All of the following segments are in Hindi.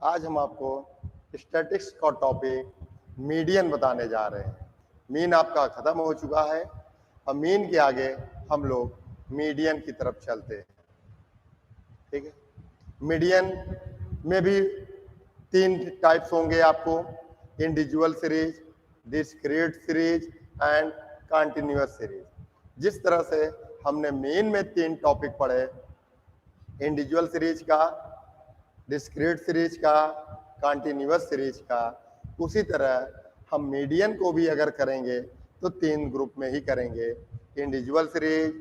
आज हम आपको स्टैटिस्टिक्स का टॉपिक मीडियन बताने जा रहे हैं। मीन आपका खत्म हो चुका है। अब मीन के आगे हम लोग मीडियन की तरफ चलते हैं। ठीक है, मीडियन में भी तीन टाइप्स होंगे आपको, individual series, discrete series and continuous series. जिस तरह से हमने मीन में तीन टॉपिक पढ़े, इंडिविजुअल सीरीज का, डिस्क्रीट सीरीज का, कंटिन्यूअस सीरीज का, उसी तरह हम मीडियन को भी अगर करेंगे तो तीन ग्रुप में ही करेंगे, individual series,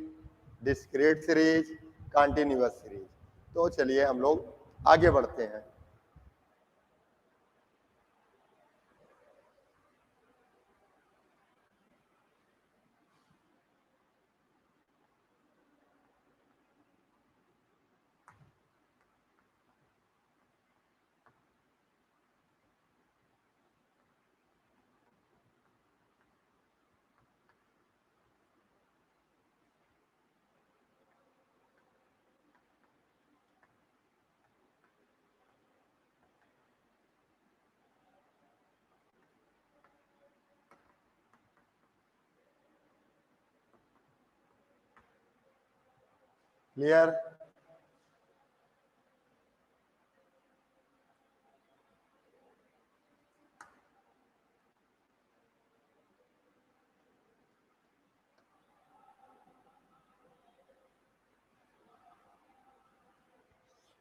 discrete series, continuous series. तो चलिए हम लोग आगे बढ़ते हैं। क्लियर?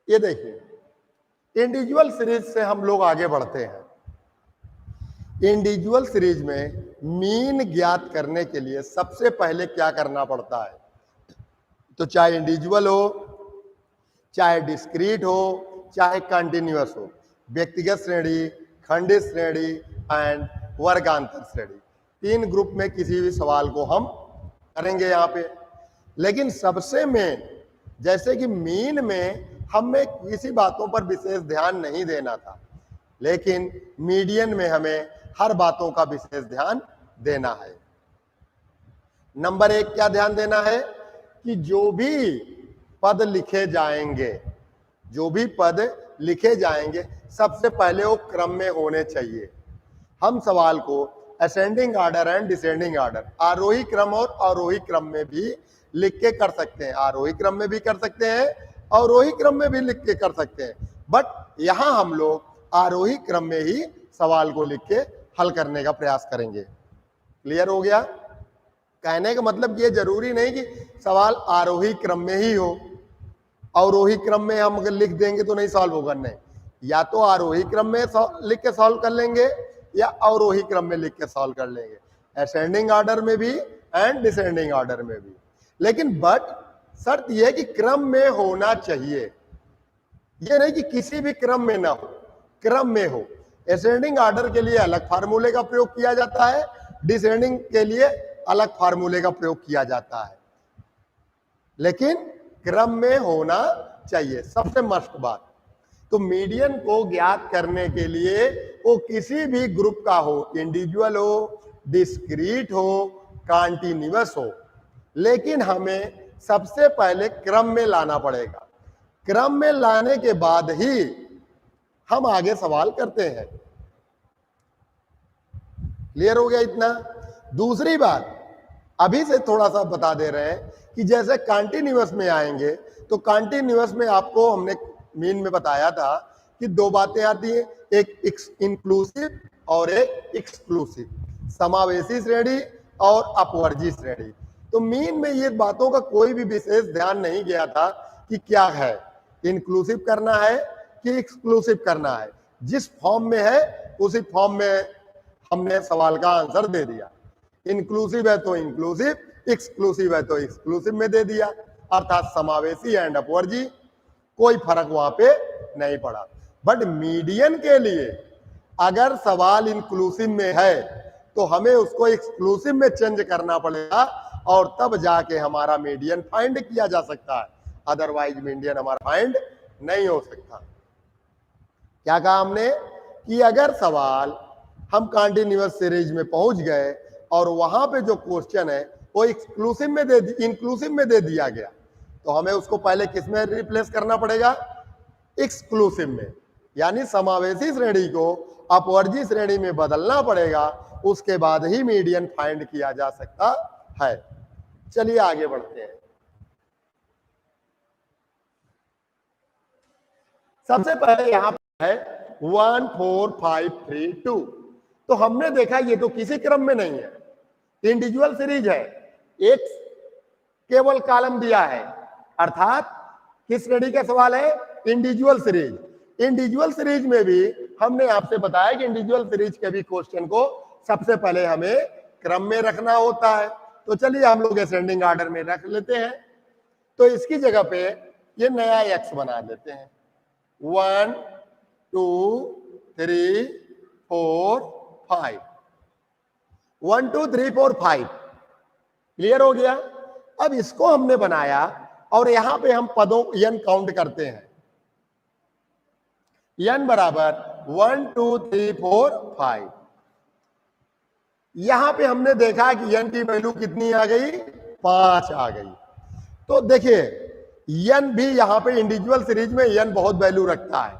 ये देखिए, इंडिविजुअल सीरीज से हम लोग आगे बढ़ते हैं। इंडिविजुअल सीरीज में मीन ज्ञात करने के लिए सबसे पहले क्या करना पड़ता है? तो चाहे इंडिविजुअल हो, चाहे डिस्क्रीट हो, चाहे कंटिन्यूअस हो, व्यक्तिगत श्रेणी, खंडित श्रेणी एंड वर्गांतर श्रेणी, तीन ग्रुप में किसी भी सवाल को हम करेंगे यहाँ पे। लेकिन सबसे मेन, जैसे कि मीन में हमें किसी बातों पर विशेष ध्यान नहीं देना था, लेकिन मीडियन में हमें हर बातों का विशेष ध्यान देना है। नंबर एक, क्या ध्यान देना है कि जो भी पद लिखे जाएंगे, जो भी पद लिखे जाएंगे, सबसे पहले वो क्रम में होने चाहिए। हम सवाल को ascending order and descending order, आरोही क्रम और अवरोही क्रम में भी लिख के कर सकते हैं, आरोही क्रम में भी कर सकते हैं, अवरोही क्रम में भी लिख के कर सकते हैं। बट यहां हम लोग आरोही क्रम में ही सवाल को लिख के हल करने का प्रयास करेंगे। क्लियर हो गया? कहने का मतलब ये जरूरी नहीं कि सवाल आरोही क्रम में ही हो, अवरोही क्रम में हम अगर लिख देंगे तो नहीं सॉल्व होगा। नहीं, या तो आरोही क्रम में लिख के सॉल्व कर लेंगे या अवरोही क्रम में लिख के सॉल्व कर लेंगे, असेंडिंग ऑर्डर में भी एंड डिसेंडिंग ऑर्डर में भी। लेकिन बट शर्त यह है कि क्रम में होना चाहिए, यह नहीं कि किसी भी क्रम में ना हो, क्रम में हो। असेंडिंग ऑर्डर के लिए अलग फार्मूले का प्रयोग किया जाता है, डिसेंडिंग के लिए अलग फार्मूले का प्रयोग किया जाता है, लेकिन क्रम में होना चाहिए, सबसे मस्ट बात। तो मीडियन को ज्ञात करने के लिए वो किसी भी ग्रुप का हो, इंडिविजुअल हो, डिस्क्रीट हो, कंटीन्यूअस हो, लेकिन हमें सबसे पहले क्रम में लाना पड़ेगा। क्रम में लाने के बाद ही हम आगे सवाल करते हैं। क्लियर हो गया इतना? दूसरी बात अभी से थोड़ा सा बता दे रहे हैं कि जैसे कंटीन्यूअस में आएंगे तो कंटीन्यूअस में आपको हमने मीन में बताया था कि दो बातें आती हैं, एक इंक्लूसिव और एक एक्सक्लूसिव, समावेशी श्रेणी और अपवर्जी श्रेणी। तो मीन में ये बातों का कोई भी विशेष ध्यान नहीं गया था कि क्या है, इंक्लूसिव करना है कि एक्सक्लूसिव करना है। जिस फॉर्म में है उसी फॉर्म में हमने सवाल का आंसर दे दिया। इंक्लूसिव है तो इंक्लूसिव, एक्सक्लूसिव है तो एक्सक्लूसिव में दे दिया, अर्थात समावेशी एंड अपवर्जी, कोई फर्क वहां पे नहीं पड़ा। बट मीडियन के लिए अगर सवाल इंक्लूसिव में है तो हमें उसको एक्सक्लूसिव में चेंज करना पड़ेगा और तब जाके हमारा मीडियन फाइंड किया जा सकता है, अदरवाइज मीडियन हमारा फाइंड नहीं हो सकता। क्या कहा हमने कि अगर सवाल हम कंटीन्यूअस सीरीज में पहुंच गए और वहां पे जो क्वेश्चन है वो इंक्लूसिव में दे दिया गया, तो हमें उसको पहले किस में रिप्लेस करना पड़ेगा? एक्सक्लूसिव में। यानी समावेशी श्रेणी को अपवर्जी श्रेणी में बदलना पड़ेगा, उसके बाद ही मीडियन फाइंड किया जा सकता है। चलिए आगे बढ़ते हैं। सबसे पहले यहां पर है 1 4 5 3 2। तो हमने देखा ये तो किसी क्रम में नहीं है, इंडिविजुअल सीरीज है, एक केवल कॉलम दिया है, अर्थात किस श्रेणी का सवाल है, इंडिविजुअल सीरीज। इंडिविजुअल सीरीज में भी हमने आपसे बताया कि इंडिविजुअल सीरीज के भी क्वेश्चन को सबसे पहले हमें क्रम में रखना होता है। तो चलिए हम लोग असेंडिंग ऑर्डर में रख लेते हैं। तो इसकी जगह पे ये नया एक्स बना देते हैं, 1 2 3 4 5, 1 2 3 4 5। क्लियर हो गया। अब इसको हमने बनाया और यहां पे हम पदों n काउंट करते हैं, n बराबर 1 2 3 4 5। यहां पे हमने देखा कि n की वैल्यू कितनी आ गई, 5 आ गई। तो देखिए n भी यहां पे इंडिविजुअल सीरीज में n बहुत वैल्यू रखता है।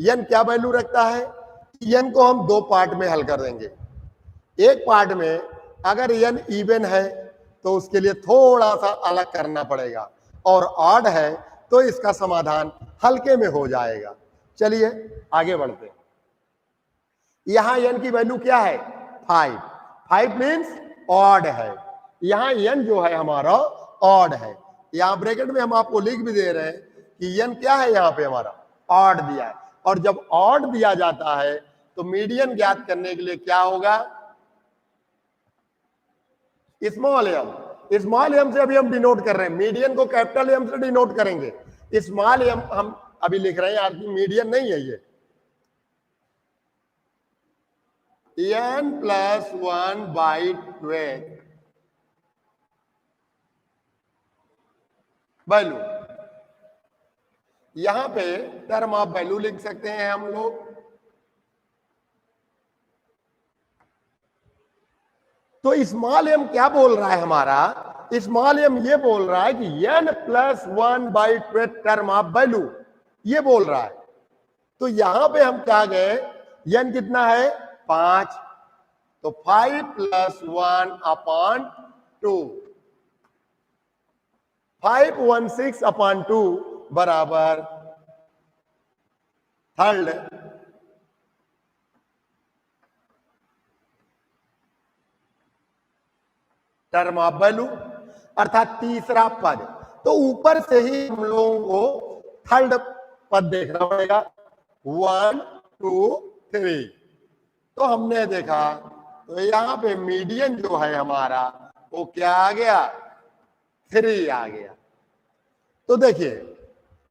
n क्या वैल्यू रखता है, n को हम दो पार्ट में हल कर देंगे। एक पार्ट में अगर n इवन है तो उसके लिए थोड़ा सा अलग करना पड़ेगा, और ऑड है तो इसका समाधान हल्के में हो जाएगा। चलिए आगे बढ़ते हैं। यहां n की वैल्यू क्या है, 5। 5 मीन्स ऑड है, यहां n जो है हमारा ऑड है। यहां ब्रैकेट में हम आपको लिख भी दे रहे हैं कि n क्या है, यहां पे हमारा ऑड दिया है। और जब ऑड दिया जाता है तो मीडियन ज्ञात करने के लिए क्या होगा, स्मॉल एम। स्मॉल एम से अभी हम डिनोट कर रहे हैं, मीडियन को कैपिटल एम से डिनोट करेंगे। स्मॉल एम हम अभी लिख रहे हैं, आपकी मीडियन नहीं है ये। n प्लस 1 बाई 12 वैल्यू, यहां पे टर्म ऑफ वैल्यू लिख सकते हैं हम लोग। तो स्मॉल एम क्या बोल रहा है हमारा, स्मॉल एम ये बोल रहा है कि n plus 1 by 12 term of value, ये बोल रहा है। तो यहां पे हम क्या गए, n कितना है, 5, तो 5 प्लस 1 अपॉन 2, 516 अपॉन 2 बराबर थर्ड टर्म ऑफ वैल्यू, अर्थात तीसरा पद। तो ऊपर से ही हम लोगों को थर्ड पद देखना पड़ेगा, 1 2 3। तो हमने देखा तो यहां पे मीडियन जो है हमारा वो क्या आ गया, 3 आ गया। तो देखिए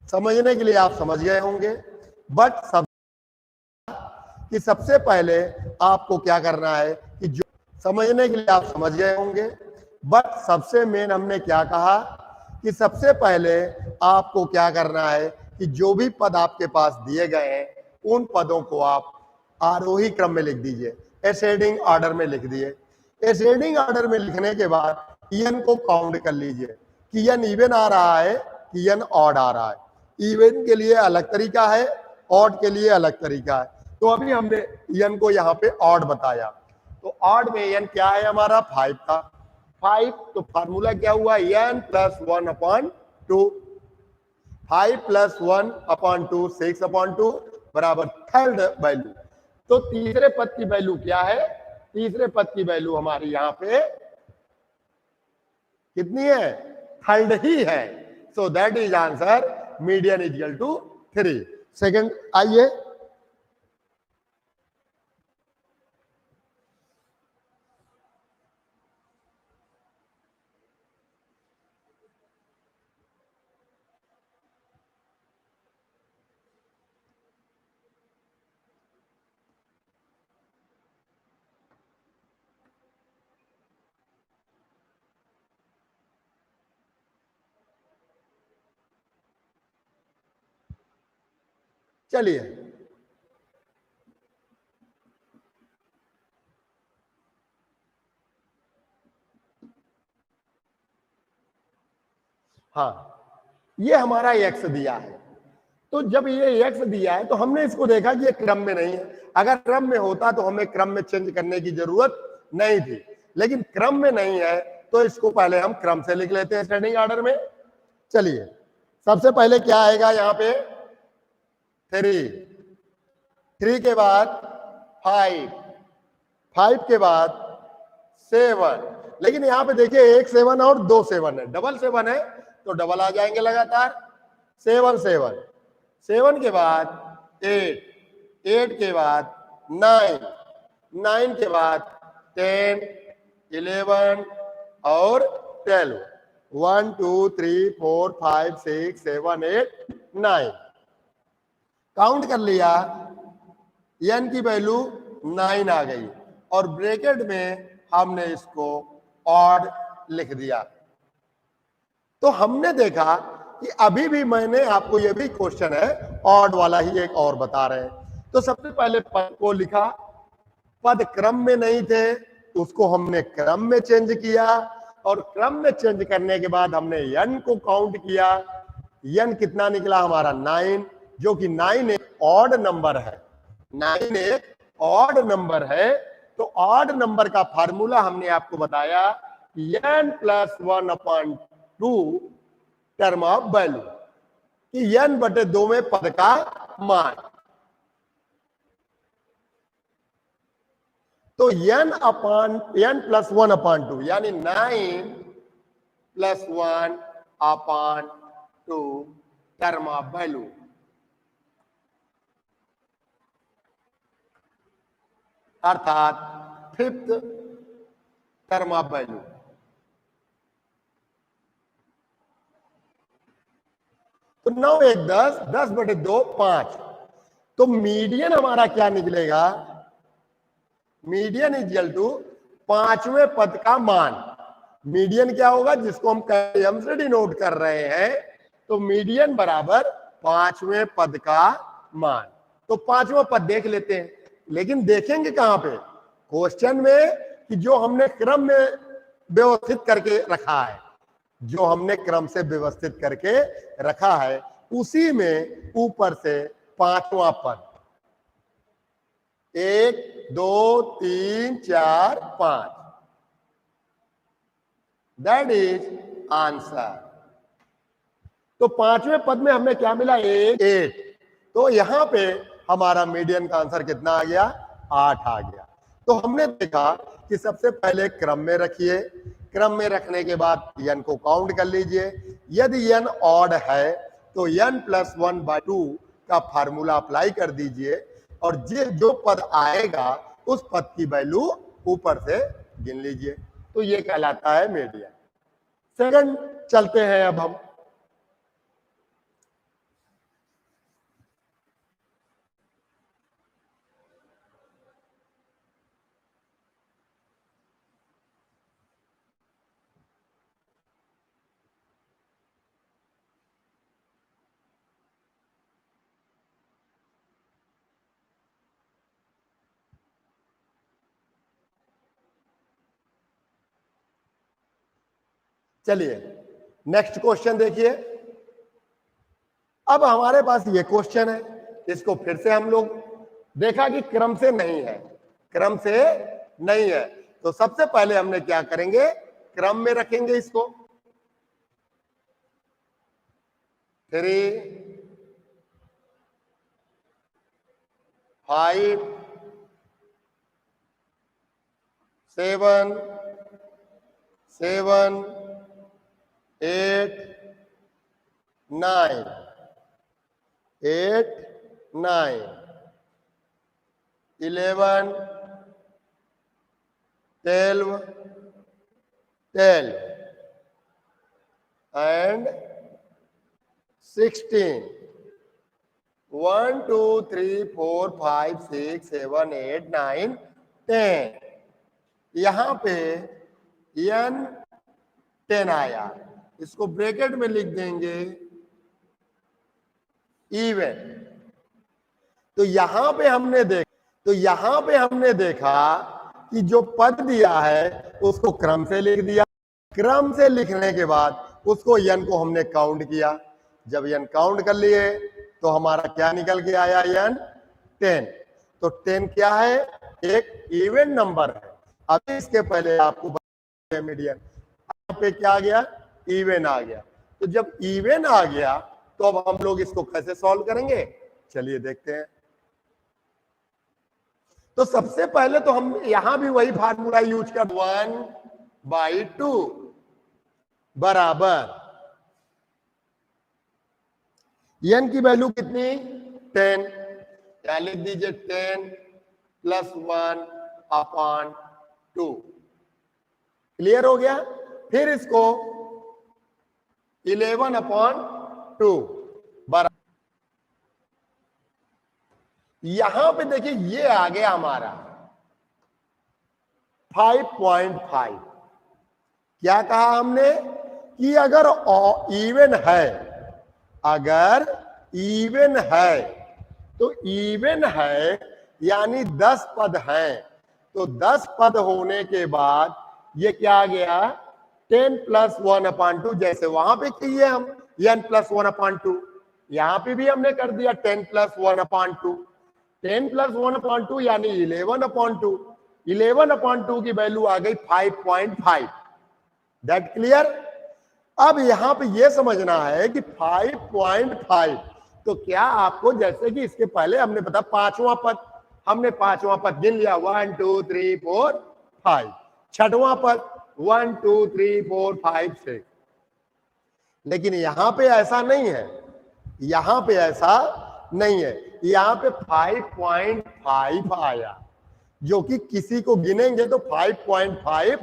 समझने के लिए आप समझ गए होंगे, बट सबसे पहले आपको क्या करना है कि जो समझने के लिए आप समझ गए होंगे, बट सबसे मेन हमने क्या कहा कि सबसे पहले आपको क्या करना है कि जो भी पद आपके पास दिए गए हैं उन पदों को आप आरोही क्रम में लिख दीजिए, एसेंडिंग ऑर्डर में लिख दिए। एसेंडिंग ऑर्डर में लिखने के बाद n को काउंट कर लीजिए कि n इवन आ रहा है कि n ऑड आ रहा है। इवन के लिए अलग तरीका है, ऑड के लिए अलग तरीका है। तो अभी हमने n को यहाँ पे ऑड बताया, तो ऑड में n क्या है हमारा, 5 था। 5 तो फार्मूला क्या हुआ, n plus 1 upon 2, 5 plus 1 upon 2 6 upon 2 बराबर थर्ड वैल्यू। तो तीसरे पद की वैल्यू क्या है, तीसरे पद की वैल्यू हमारी यहां पे कितनी है, थर्ड ही है। So that is answer, median is equal to 3। Second आइए, चलिए हाँ, ये हमारा एक्स दिया है। तो जब ये x दिया है तो हमने इसको देखा कि ये क्रम में नहीं है। अगर क्रम में होता तो हमें क्रम में चेंज करने की जरूरत नहीं थी, लेकिन क्रम में नहीं है तो इसको पहले हम क्रम से लिख लेते हैं असेंडिंग ऑर्डर में। चलिए सबसे पहले क्या आएगा यहाँ पे 3 के बाद 5 के बाद 7, लेकिन यहाँ पे देखिए एक 7 और 2 7 है, डबल 7 है तो डबल आ जाएंगे लगातार। 7 के बाद 8 के बाद 9 के बाद 10 11 और 12 1 2 3 4 5 6 7 8 9 काउंट कर लिया, n की वैल्यू 9 आ गई और ब्रैकेट में हमने इसको ऑड लिख दिया। तो हमने देखा कि अभी भी मैंने आपको ये भी क्वेश्चन है ऑड वाला ही एक और बता रहे हैं। तो सबसे पहले पद को लिखा, पद क्रम में नहीं थे उसको हमने क्रम में चेंज किया और क्रम में चेंज करने के बाद हमने n को काउंट किया। n कितना निकला हमारा 9, जो कि 9 एक ऑड नंबर है। 9 एक ऑड नंबर है। तो ऑड नंबर का फार्मूला हमने आपको बताया n + 1/2 टर्म ऑफ वैल्यू, कि n/2 में पद का मान। तो n + 1/2 यानी 9 + 1/2 टर्म ऑफ वैल्यू। अर्थात 5th टर्म ऑफ वैल्यू। तो 9 एक 10, 10/2 5। तो मीडियन हमारा क्या निकलेगा? मीडियन इक्वल टू 5वें पद का मान। मीडियन क्या होगा? जिसको हम एम से डिनोट कर रहे हैं। तो मीडियन बराबर 5वें पद का मान। तो 5वां पद देख लेते हैं, लेकिन देखेंगे कहां पे? क्वेश्चन में, कि जो हमने क्रम में व्यवस्थित करके रखा है, जो हमने क्रम से व्यवस्थित करके रखा है उसी में ऊपर से 5वां पद 1 2 3 4 5, दैट इज आंसर। तो 5वें पद में हमें क्या मिला? 8। तो यहां पे हमारा मीडियन का आंसर कितना आ गया? 8 आ गया। तो हमने देखा कि सबसे पहले क्रम में रखिए, क्रम में रखने के बाद n को काउंट कर लीजिए। यदि n ऑड है तो n + 1/2 का फार्मूला अप्लाई कर दीजिए और जो पद आएगा उस पद की वैल्यू ऊपर से गिन लीजिए। तो ये कहलाता है मीडियन। सेकंड चलते हैं अब हम। चलिए नेक्स्ट क्वेश्चन देखिए। अब हमारे पास ये क्वेश्चन है, इसको फिर से हम लोग देखा कि क्रम से नहीं है, क्रम से नहीं है। तो सबसे पहले हमने क्या करेंगे? क्रम में रखेंगे इसको। 3 5 7 7 8 9 8 9 11 12 12 and 16 1 2 3 4 5 6 7 8 9 10। यहां पे n 10 आया, इसको ब्रैकेट में लिख देंगे इवन। तो यहां पे हमने देखा कि जो पद दिया है उसको क्रम से लिख दिया। क्रम से लिखने के बाद उसको n को हमने काउंट किया। जब n काउंट कर लिए तो हमारा क्या निकल के आया n 10। तो 10 क्या है, एक इवन नंबर है। अभी इसके पहले आपको मीडियन, यहाँ पे क्या आ गया, इवन आ गया। तो जब इवन आ गया तो अब हम लोग इसको कैसे सॉल्व करेंगे, चलिए देखते हैं। तो सबसे पहले तो हम यहां भी वही फार्मूला यूज कर 1/2 बराबर n की वैल्यू कितनी 10, या लिख दीजिए 10 + 1/2। क्लियर हो गया। फिर इसको 11/2 बराबर, यहां पे देखिए ये आ गया हमारा 5.5। क्या कहा हमने कि अगर इवन है, अगर इवन है तो इवन है यानी 10 पद हैं, तो 10 पद होने के बाद ये क्या आ गया 10 + 1/2, जैसे वहां पे किए हम n + 1/2, यहां पे भी हमने कर दिया 10 + 1/2। 10 + 1/2 यानी 11/2। 11/2 की वैल्यू आ गई 5.5। That clear. अब यहां पे ये समझना है कि 5.5, तो क्या आपको, जैसे कि इसके पहले हमने पता पांचवा पद, हमने पांचवा पद गिन लिया 1 2 3 4 5, छठवां पद 1 2 3 4 5 6। लेकिन यहां पे ऐसा नहीं है, यहां पे ऐसा नहीं है, यहां पे 5.5 आया, जो कि किसी को गिनेंगे तो 5.5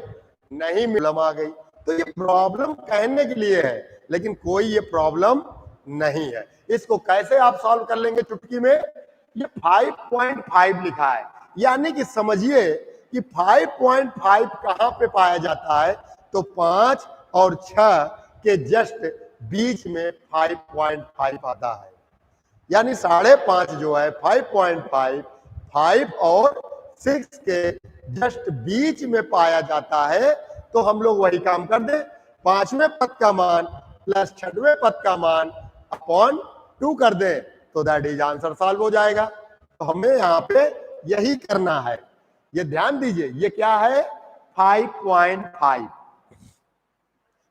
नहीं प्रॉब्लम आ गई। तो ये प्रॉब्लम कहने के लिए है, लेकिन कोई ये प्रॉब्लम नहीं है। इसको कैसे आप सॉल्व कर लेंगे चुटकी में, ये 5.5 लिखा है, यानी कि समझिए कि 5.5 कहां पे पाया जाता है, तो 5 और 6 के जस्ट बीच में 5.5 आता है। यानी 5.5 जो है 5.5 5 और 6 के जस्ट बीच में पाया जाता है। तो हम लोग वही काम कर दे, पांचवें पद का मान प्लस छठवें पद का मान अपॉन 2 कर दे, तो दैट इज आंसर सॉल्व हो जाएगा। तो हमें यहाँ पे यही करना है। ये ध्यान दीजिए, ये क्या है 5.5।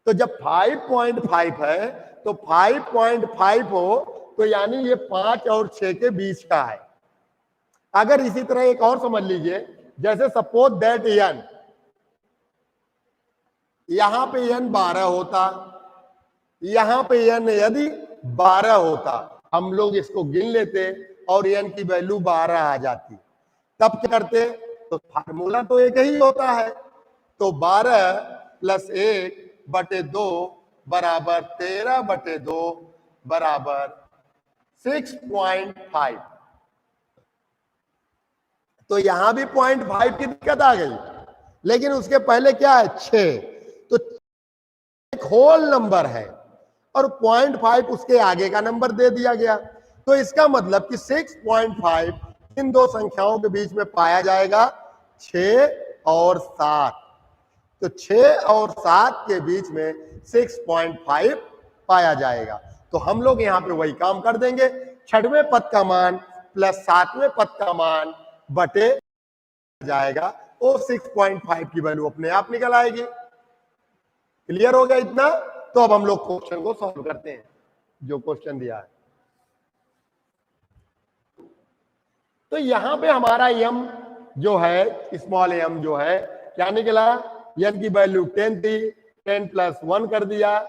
तो जब 5.5 है तो 5.5 हो तो यानी ये 5 और 6 के बीच का है। अगर इसी तरह एक और समझ लीजिए, जैसे सपोज दैट n, यहां पे n 12 होता, यहां पे n यदि 12 होता, हम लोग इसको गिन लेते और n की वैल्यू 12 आ जाती, तब क्या करते, तो फार्मूला तो एक ही होता है। तो 12 + 1/2 बराबर 13/2 बराबर 6.5। तो यहां भी 0.5 की दिक्कत आ गई, लेकिन उसके पहले क्या है 6, तो एक होल नंबर है और 0.5 उसके आगे का नंबर दे दिया गया। तो इसका मतलब कि 6.5 इन दो संख्याओं के बीच में पाया जाएगा 6 और 7। तो 6 और 7 के बीच में 6.5 पाया जाएगा। तो हम लोग यहां पे वही काम कर देंगे, छठवें पद का मान प्लस सातवें पद का मान बटे जाएगा, वो 6.5 की वैल्यू अपने आप निकल आएगी। क्लियर हो गया इतना। तो अब हम लोग क्वेश्चन को सॉल्व करते हैं, जो क्वेश्चन दिया है। तो यहां पे हमारा m जो है, स्मॉल m जो है क्या निकला, n की वैल्यू 10 थी, 10 + 1 कर दिया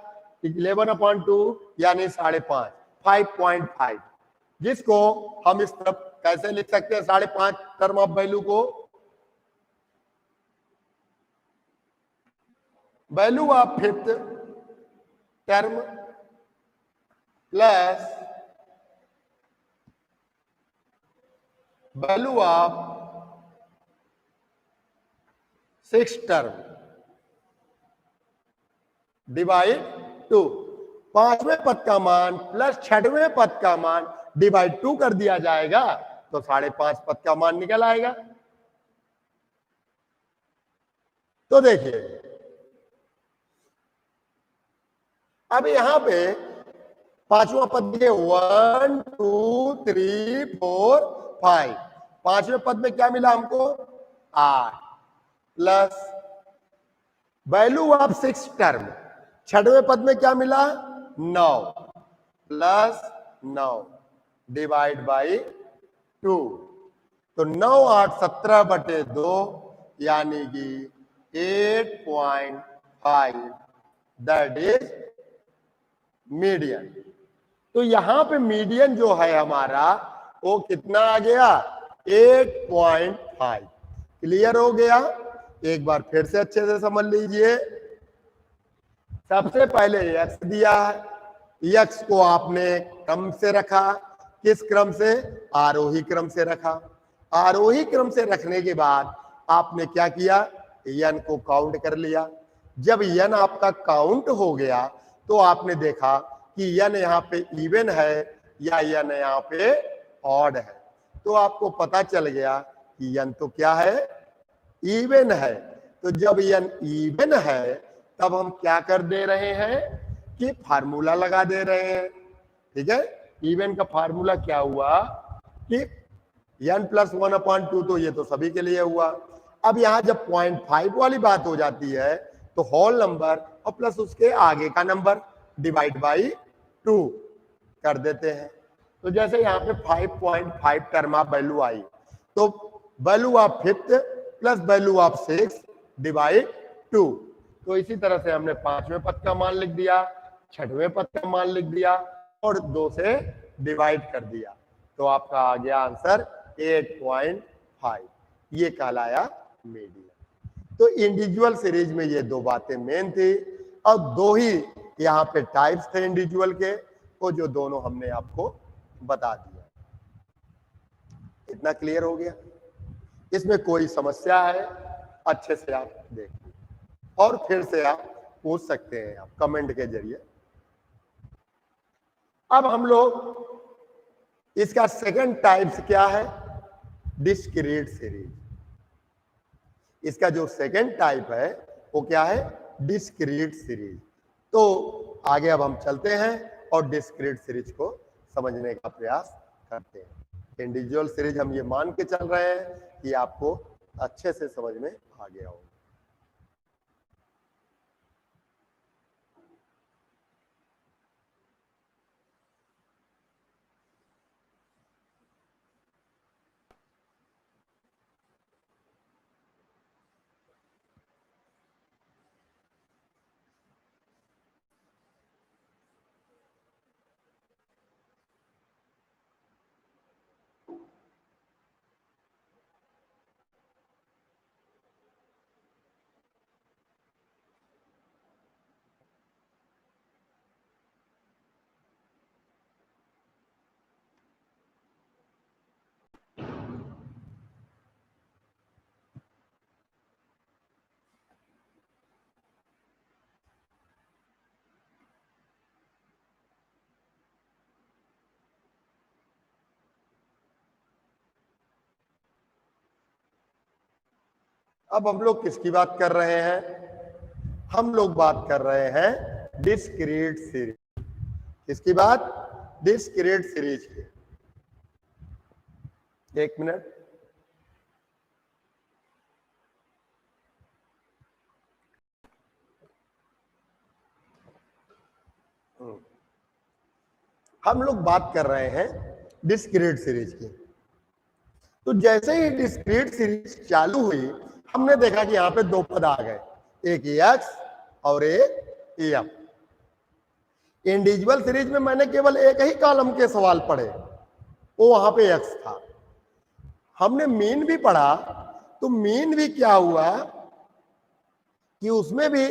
11/2 यानी 5.5, 5.5, जिसको हम इस तरफ कैसे लिख सकते हैं 5.5 टर्म ऑफ वैल्यू को, value of fifth term plus value of six term divide 2। पांचवें पद का मान प्लस छठवें पद का मान डिवाइड 2 कर दिया जाएगा, तो 5.5 पद का मान निकल आएगा। तो देखिए अब यहां पे पांचवा पद देखिए 1 2 3 4 5, पांचवें पद में क्या मिला हमको 8 प्लस वैल्यू ऑफ 6 टर्म, छठवें पद में क्या मिला 9 प्लस 9 डिवाइड बाई 2, तो 9 8 17/2 यानी कि 8.5 दैट इज मीडियन। तो यहां पे मीडियन जो है हमारा वो कितना आ गया 8.5। क्लियर हो गया? एक बार फिर से अच्छे से समझ लीजिए। सबसे पहले x दिया है, x को आपने क्रम से रखा, किस क्रम से? आरोही क्रम से रखा। आरोही क्रम से रखने के बाद आपने क्या किया n को काउंट कर लिया। जब n आपका काउंट हो गया तो आपने देखा कि n यहाँ पे इवन है या n यहाँ पे ऑड है, तो आपको पता चल गया कि n तो क्या है इवन है। तो जब n इवन है तब हम क्या कर दे रहे हैं कि फार्मूला लगा दे रहे हैं। ठीक है, इवन का फार्मूला क्या हुआ कि n + 1/2, तो ये तो सभी के लिए हुआ। अब यहां जब 0.5 वाली बात हो जाती है तो होल नंबर और प्लस उसके आगे का नंबर डिवाइड बाई 2 कर देते हैं। तो जैसे यहाँ पे 5.5 टर्म ऑफ वैल्यू आई, तो value of fifth plus value of 6 divide 2, तो इसी तरह से हमने पांचवें पद का मान लिख दिया, छठवें पद का मान लिख दिया और 2 से डिवाइड कर दिया, तो आपका आ गया आंसर 8.5। ये कहलाया मीडियन। तो इंडिविजुअल सीरीज में ये दो बातें मेन थी और दो ही यहाँ पे टाइप्स थे इंडिविजुअल के, वो जो दोनों हमने आपको बता दिया। इतना क्लियर हो गया? इसमें कोई समस्या है अच्छे से आप देखिए और फिर से आप पूछ सकते हैं आप कमेंट के जरिए। अब हम लोग इसका सेकंड टाइप्स क्या है, डिस्क्रीट सीरीज। इसका जो सेकंड टाइप है वो क्या है, डिस्क्रीट सीरीज। तो आगे अब हम चलते हैं और डिस्क्रीट सीरीज को समझने का प्रयास करते हैं। इंडिविजुअल सीरीज हम ये मान के चल रहे हैं कि आपको अच्छे से समझ में आ गया होगा। अब हम लोग किसकी बात कर रहे हैं, हम लोग बात कर रहे हैं डिस्क्रीट सीरीज। किसकी बात, डिस्क्रीट सीरीज की। एक मिनट, हम लोग बात कर रहे हैं डिस्क्रीट सीरीज की। तो जैसे ही डिस्क्रीट सीरीज चालू हुई हमने देखा कि यहां पे दो पद आ गए, एक x और एक m। इंडिविजुअल सीरीज में मैंने केवल एक ही कॉलम के सवाल पढ़े, वो वहां पे x था। हमने मीन भी पढ़ा, तो मीन भी क्या हुआ कि उसमें भी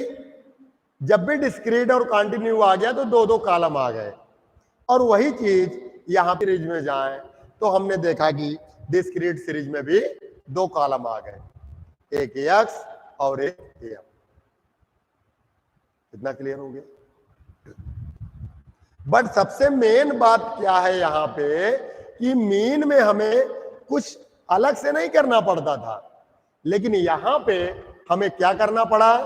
जब भी डिस्क्रीट और कंटिन्यू आ गया तो दो दो कॉलम आ गए। और वही चीज यहां पे सीरीज में जाए तो हमने देखा कि डिस्क्रीट सीरीज में भी दो कॉलम आ गए, एक x और एक m। कितना क्लियर हो गया? बट सबसे मेन बात क्या है यहां पे कि मीन में हमें कुछ अलग से नहीं करना पड़ता था, लेकिन यहां पे हमें क्या करना पड़ा,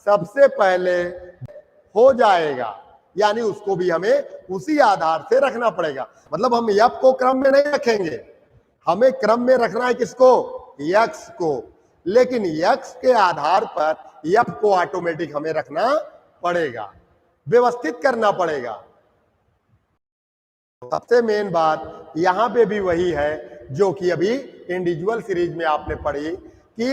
सबसे पहले हो जाएगा यानी उसको भी हमें उसी आधार से रखना पड़ेगा। मतलब हम यप को क्रम में नहीं रखेंगे, हमें क्रम में रखना है किसको, यक्स को, लेकिन यक्स के आधार पर यप को ऑटोमेटिक हमें रखना पड़ेगा, व्यवस्थित करना पड़ेगा। सबसे मेन बात यहां पे भी वही है जो कि अभी इंडिविजुअल सीरीज में आपने पढ़ी कि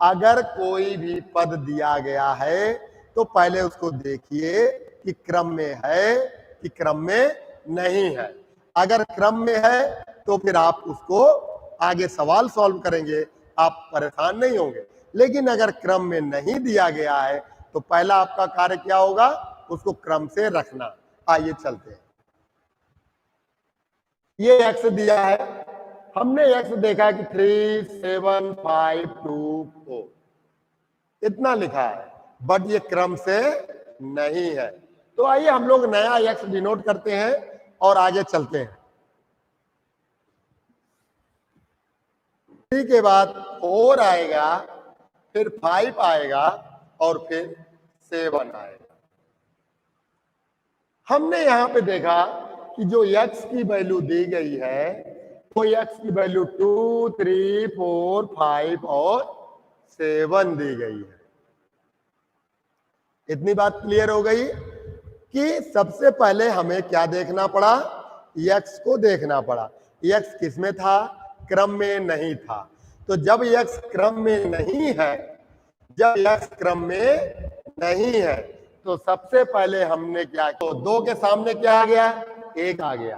अगर कोई भी पद दिया गया है तो पहले उसको देखिए कि क्रम में है कि क्रम में नहीं है। अगर क्रम में है तो फिर आप उसको आगे सवाल सॉल्व करेंगे, आप परेशान नहीं होंगे। लेकिन अगर क्रम में नहीं दिया गया है तो पहला आपका कार्य क्या होगा, उसको क्रम से रखना। आइए चलते हैं। ये एक्स दिया है, हमने एक्स देखा कि 3 7 5 2 4 इतना लिखा है, बट ये क्रम से नहीं है। तो आइए हम लोग नया एक्स डिनोट करते हैं और आगे चलते हैं। 3 के बाद 4 आएगा, फिर 5 आएगा और फिर 7 आएगा। हमने यहां पे देखा कि जो x की वैल्यू दी गई है वो x की वैल्यू 2 3 4 5 और 7 दी गई है। इतनी बात क्लियर हो गई कि सबसे पहले हमें क्या देखना पड़ा, x को देखना पड़ा। x किस में था, क्रम में नहीं था। तो जब x क्रम में नहीं है, जब x क्रम में नहीं है तो सबसे पहले हमने क्या, तो 2 के सामने क्या आ गया, 1 आ गया।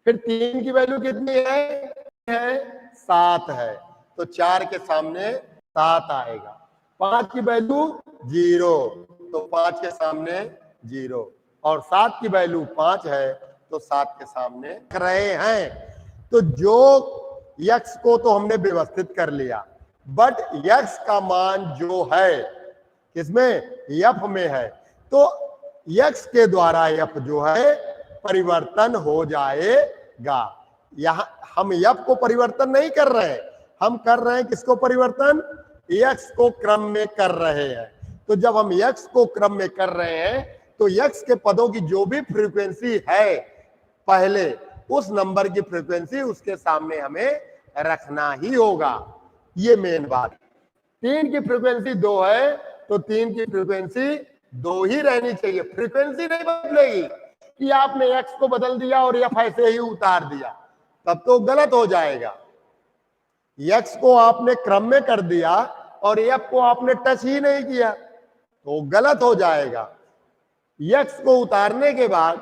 फिर 3 की वैल्यू कितनी है 7 है, तो 4 के सामने 7 आएगा। 5 की वैल्यू 0, तो 5 के सामने 0, और 7 की वैल्यू 5 है तो 7 के सामने रख रहे हैं। तो जो x को तो हमने व्यवस्थित कर लिया, बट x का मान जो है किसमें, यफ में है, तो x के द्वारा यफ जो है परिवर्तन हो जाएगा। यहां हम यफ को परिवर्तन नहीं कर रहे हैं, हम कर रहे हैं किसको परिवर्तन, x को क्रम में कर रहे हैं। तो जब हम x को क्रम में कर रहे हैं तो x के पदों की जो भी फ्रीक्वेंसी है पहले, उस नंबर की फ्रीक्वेंसी उसके सामने हमें रखना ही होगा। ये मेन बात। 3 की फ्रीक्वेंसी 2 है तो 3 की फ्रीक्वेंसी 2 ही रहनी चाहिए, फ्रीक्वेंसी नहीं बदलेगी कि आपने x को बदल दिया और f ऐसे ही उतार दिया, तब तो गलत हो जाएगा। x को आपने क्रम में कर दिया और f को आपने टच ही नहीं किया तो गलत हो जाएगा। x को उतारने के बाद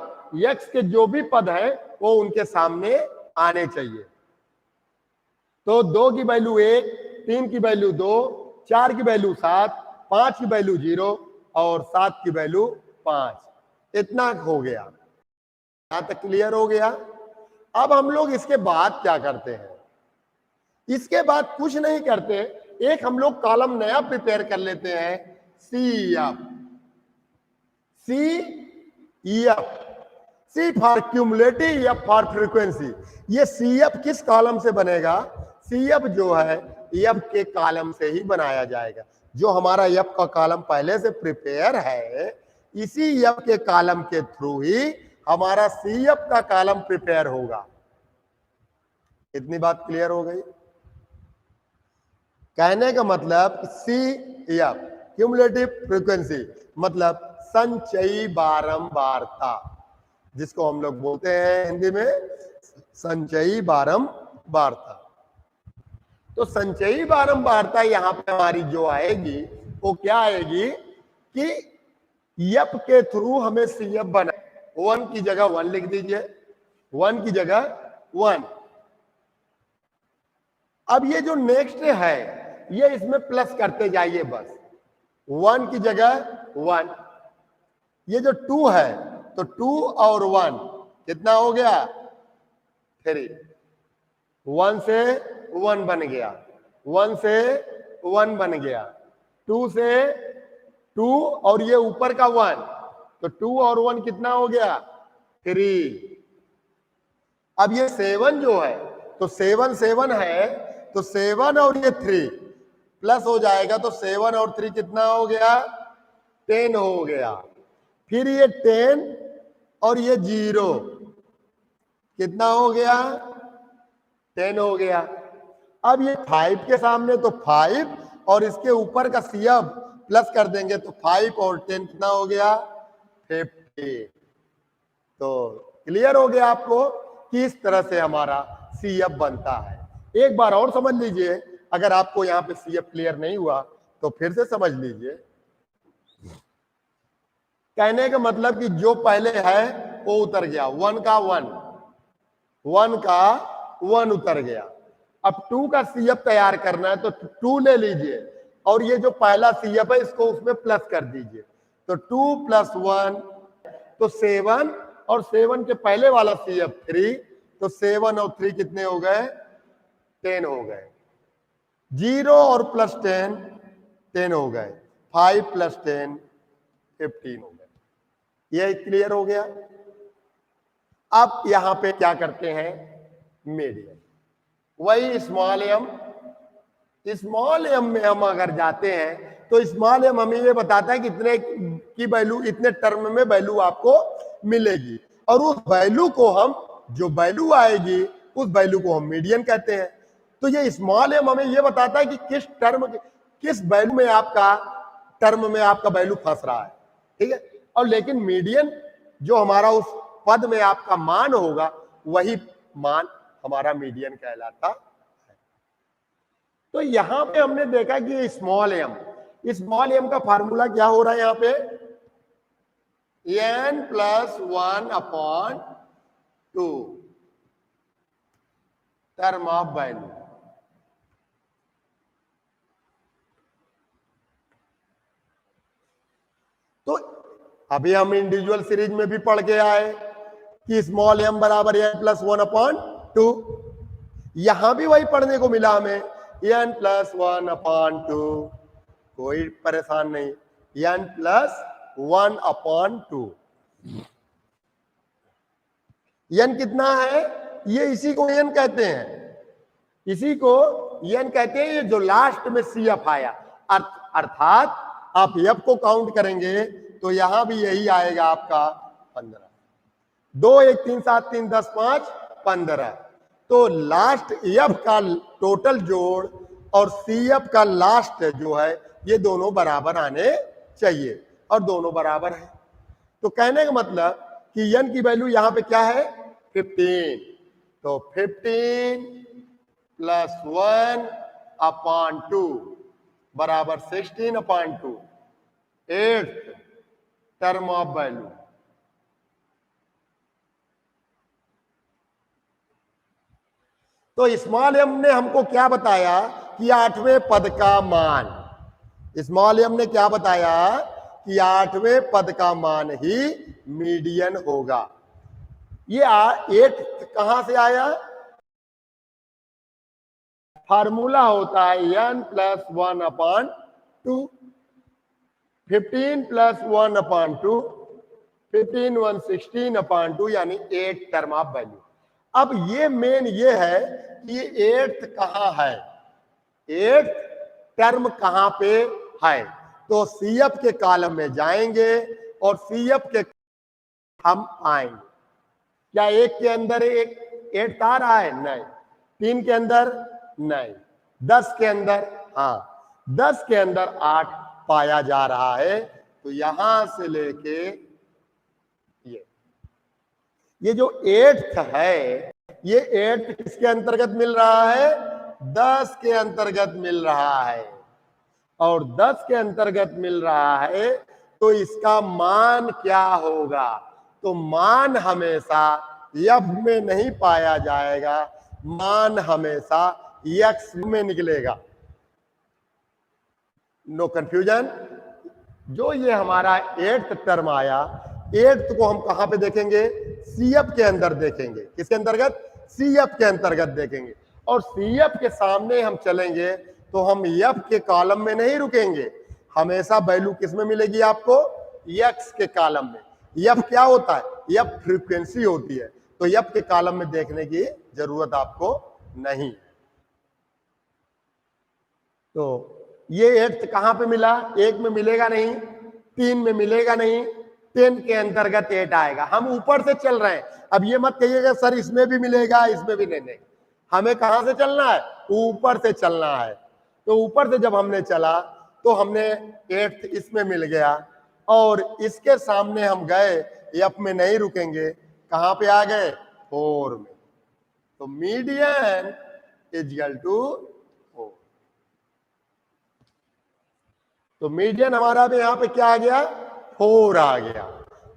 x के जो भी पद है वो उनके सामने आने चाहिए। तो 2 की वैल्यू 1, 3 की वैल्यू 2, 4 की वैल्यू 7, 5 की वैल्यू 0 और 7 की वैल्यू 5, इतना हो गया। यहां तक क्लियर हो गया। अब हम लोग इसके बाद क्या करते हैं, इसके बाद कुछ नहीं करते, एक हम लोग कॉलम नया प्रिपेयर कर लेते हैं, C for cumulative, F for frequency. ये सी एफ किस कॉलम से बनेगा, सी एफ जो है एफ के कॉलम से ही बनाया जाएगा। जो हमारा एफ का कॉलम पहले से प्रिपेयर है, इसी एफ के कॉलम के थ्रू ही हमारा सी एफ का कॉलम प्रिपेयर होगा। इतनी बात क्लियर हो गई। कहने का मतलब सी एफ क्यूमुलेटिव फ्रीक्वेंसी मतलब संचयी बारंबारता, जिसको हम लोग बोलते हैं हिंदी में संचयी बारंबारता। तो संचयी बारंबारता यहां पे हमारी जो आएगी वो क्या आएगी कि यप के थ्रू हमें सी एफ बना, 1 की जगह 1 लिख दीजिए, 1 की जगह 1। अब ये जो नेक्स्ट है ये इसमें प्लस करते जाइए बस, 1 की जगह 1। ये जो 2 है तो 2 और 1 कितना हो गया 3, 1 से 1 बन गया, 1 से 1 बन गया, 2 से 2 और ये ऊपर का 1, तो 2 और 1 कितना हो गया 3। अब ये 7 जो है तो 7 7 है तो 7 और ये 3 प्लस हो जाएगा, तो 7 और 3 कितना हो गया 10 हो गया। फिर ये 10 और ये 0, कितना हो गया? 10 हो गया। अब ये 5 के सामने तो 5 और इसके ऊपर का CF प्लस कर देंगे तो 5 और 10 कितना हो गया? 50। तो क्लियर हो गया आपको कि इस तरह से हमारा CF बनता है। एक बार और समझ लीजिए, अगर आपको यहां पे CF क्लियर नहीं हुआ तो फिर से समझ लीजिए। कहने का मतलब कि जो पहले है वो उतर गया, 1 का 1, 1 का 1 उतर गया। अब 2 का CF तैयार करना है तो 2 ले लीजिए और ये जो पहला CF है इसको उसमें प्लस कर दीजिए, तो 2 + 1 तो 7 और 7 के पहले वाला CF 3, तो 7 और 3 कितने हो गए? 10 हो गए। 0 और +10 10 हो गए। 5 + 10 15 हो गए। यह क्लियर हो गया। अब यहां पे क्या करते हैं? मीडियन। वही स्मॉल एम में हम अगर जाते हैं तो स्मॉल एम हमें ये बताता है कि इतने की वैल्यू, इतने टर्म में वैल्यू आपको मिलेगी, और उस वैल्यू को हम, जो वैल्यू आएगी उस वैल्यू को हम मीडियन कहते हैं। तो ये स्मॉल एम हमें ये बताता है कि किस वैल्यू में आपका टर्म में आपका वैल्यू फंस रहा है, ठीक है। और लेकिन मीडियन जो हमारा उस पद में आपका मान होगा वही मान हमारा मीडियन कहलाता है। तो यहां पे हमने देखा कि स्मॉल एम का फार्मूला क्या हो रहा है यहां पे? n+1/2 term of value. तो अभी हम इंडिविजुअल सीरीज में भी पढ़ के आए कि स्मॉल m बराबर n+1/2। यहां भी वही पढ़ने को मिला हमें, n+1/2। कोई परेशान नहीं, n+1/2। n कितना है? ये इसी को n कहते हैं, इसी को n कहते हैं, ये जो लास्ट में CF आया। अर्थात आप f को काउंट करेंगे तो यहां भी यही आएगा आपका 15। 2 1 3 7 3 10 5 15। तो लास्ट f का टोटल जोड़ और CF का लास्ट जो है ये दोनों बराबर आने चाहिए, और दोनों बराबर है। तो कहने का मतलब कि n की वैल्यू यहां पे क्या है? 15। तो 15 + 1/2 बराबर 16/2, 8th टर्म ऑफ वैल्यू। तो स्मॉल एम ने हमको क्या बताया कि 8वें पद का मान, स्मॉल एम ने क्या बताया कि 8वें पद का मान ही मीडियन होगा। ये 8 कहां से आया? फार्मूला होता है n+1/2, 15 + 1/2, 15 1 16/2 यानी 8 टर्म ऑफ वैल्यू। अब ये मेन ये है कि ये 8th कहां है, 8th टर्म कहां पे है। तो CF के कॉलम में जाएंगे और CF के हम आएंगे। क्या 1 के अंदर एक 8th आ रहा है? नहीं। 3 के अंदर? नहीं। 10 के अंदर? हाँ, 10 के अंदर 8 पाया जा रहा है। तो यहां से लेके ये जो 8th है, ये 8th किसके अंतर्गत मिल रहा है? 10 के अंतर्गत मिल रहा है। और 10 के अंतर्गत मिल रहा है तो इसका मान क्या होगा? तो मान हमेशा f में नहीं पाया जाएगा, मान हमेशा x में निकलेगा। No confusion. जो ये हमारा 8th टर्म आया, 8th को हम कहां पे देखेंगे? CF के अंदर देखेंगे। किसके अंतर्गत? CF के अंतर्गत देखेंगे। और CF के सामने हम चलेंगे तो हम F के कॉलम में नहीं रुकेंगे, हमेशा वैल्यू किस में मिलेगी आपको? X के कॉलम में। F क्या होता है? F फ्रीक्वेंसी होती है। तो F के कॉलम में देखने की जरूरत आपको नहीं। तो ये 8th कहां पे मिला? 1 में मिलेगा नहीं, 3 में मिलेगा नहीं, 10 के अंतर्गत 8 आएगा। हम ऊपर से चल रहे हैं। अब ये मत कहिएगा सर इसमें भी मिलेगा, इसमें भी नहीं। हमें कहां से चलना है? ऊपर से चलना है। तो ऊपर से जब हमने चला तो हमने 8 इसमें मिल गया, और इसके सामने हम गए, एफ में नहीं रुकेंगे, कहां पे आ गए? 4 में। तो मीडियन इज इक्वल टू 4। तो मीडियन हमारा भी यहां पे क्या आ गया? 4 आ गया।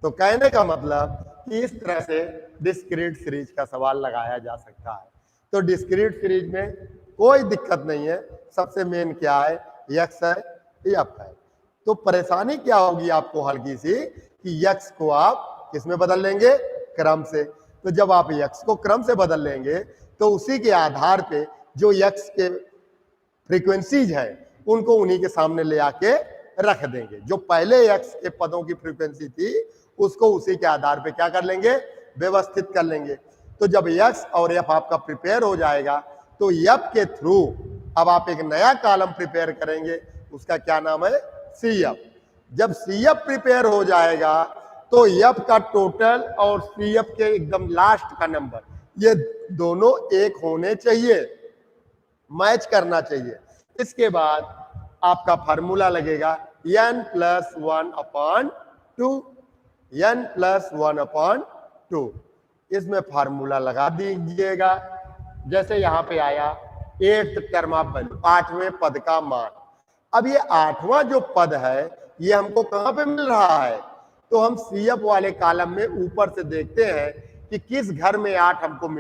तो कहने का मतलब कि इस तरह से डिस्क्रीट सीरीज का सवाल लगाया जा सकता है। तो डिस्क्रीट सीरीज में कोई दिक्कत नहीं है। सबसे मेन क्या है? यक्स है, एफ है। तो परेशानी क्या होगी आपको हल्की सी, कि यक्स को आप किसमें बदल लेंगे? क्रम से। तो जब आप यक्स को क्रम से बदल लेंगे तो उसी के आधार पे जो यक्स के फ्रीक्वेंसीज है उनको उन्हीं के सामने ले आके रख देंगे। जो पहले यक्स के पदों की फ्रीक्वेंसी थी उसको उसी के आधार पे क्या कर लेंगे? व्यवस्थित कर लेंगे। तो जब यक्स और एफ आपका प्रिपेयर हो जाएगा तो एफ के थ्रू अब आप एक नया कॉलम प्रिपेयर करेंगे, उसका क्या नाम है? C F. जब सी एफ प्रिपेयर हो जाएगा तो एफ का टोटल और सी एफ के एकदम लास्ट का नंबर, ये दोनों एक होने चाहिए, मैच करना चाहिए। इसके बाद आपका फार्मूला लगेगा n प्लस 1/2, n प्लस 1/2। इसमें फार्मूला लगा दीजिएगा। जैसे यहां पे आया 8th टर्म ऑफ वैल्यू, 8वें पद का मान। अब ये 8वां जो पद है ये हमको कहां पे मिल रहा है? तो हम सी एफ वाले कॉलम में ऊपर से देखते हैं कि किस घर में 8 हमको मिल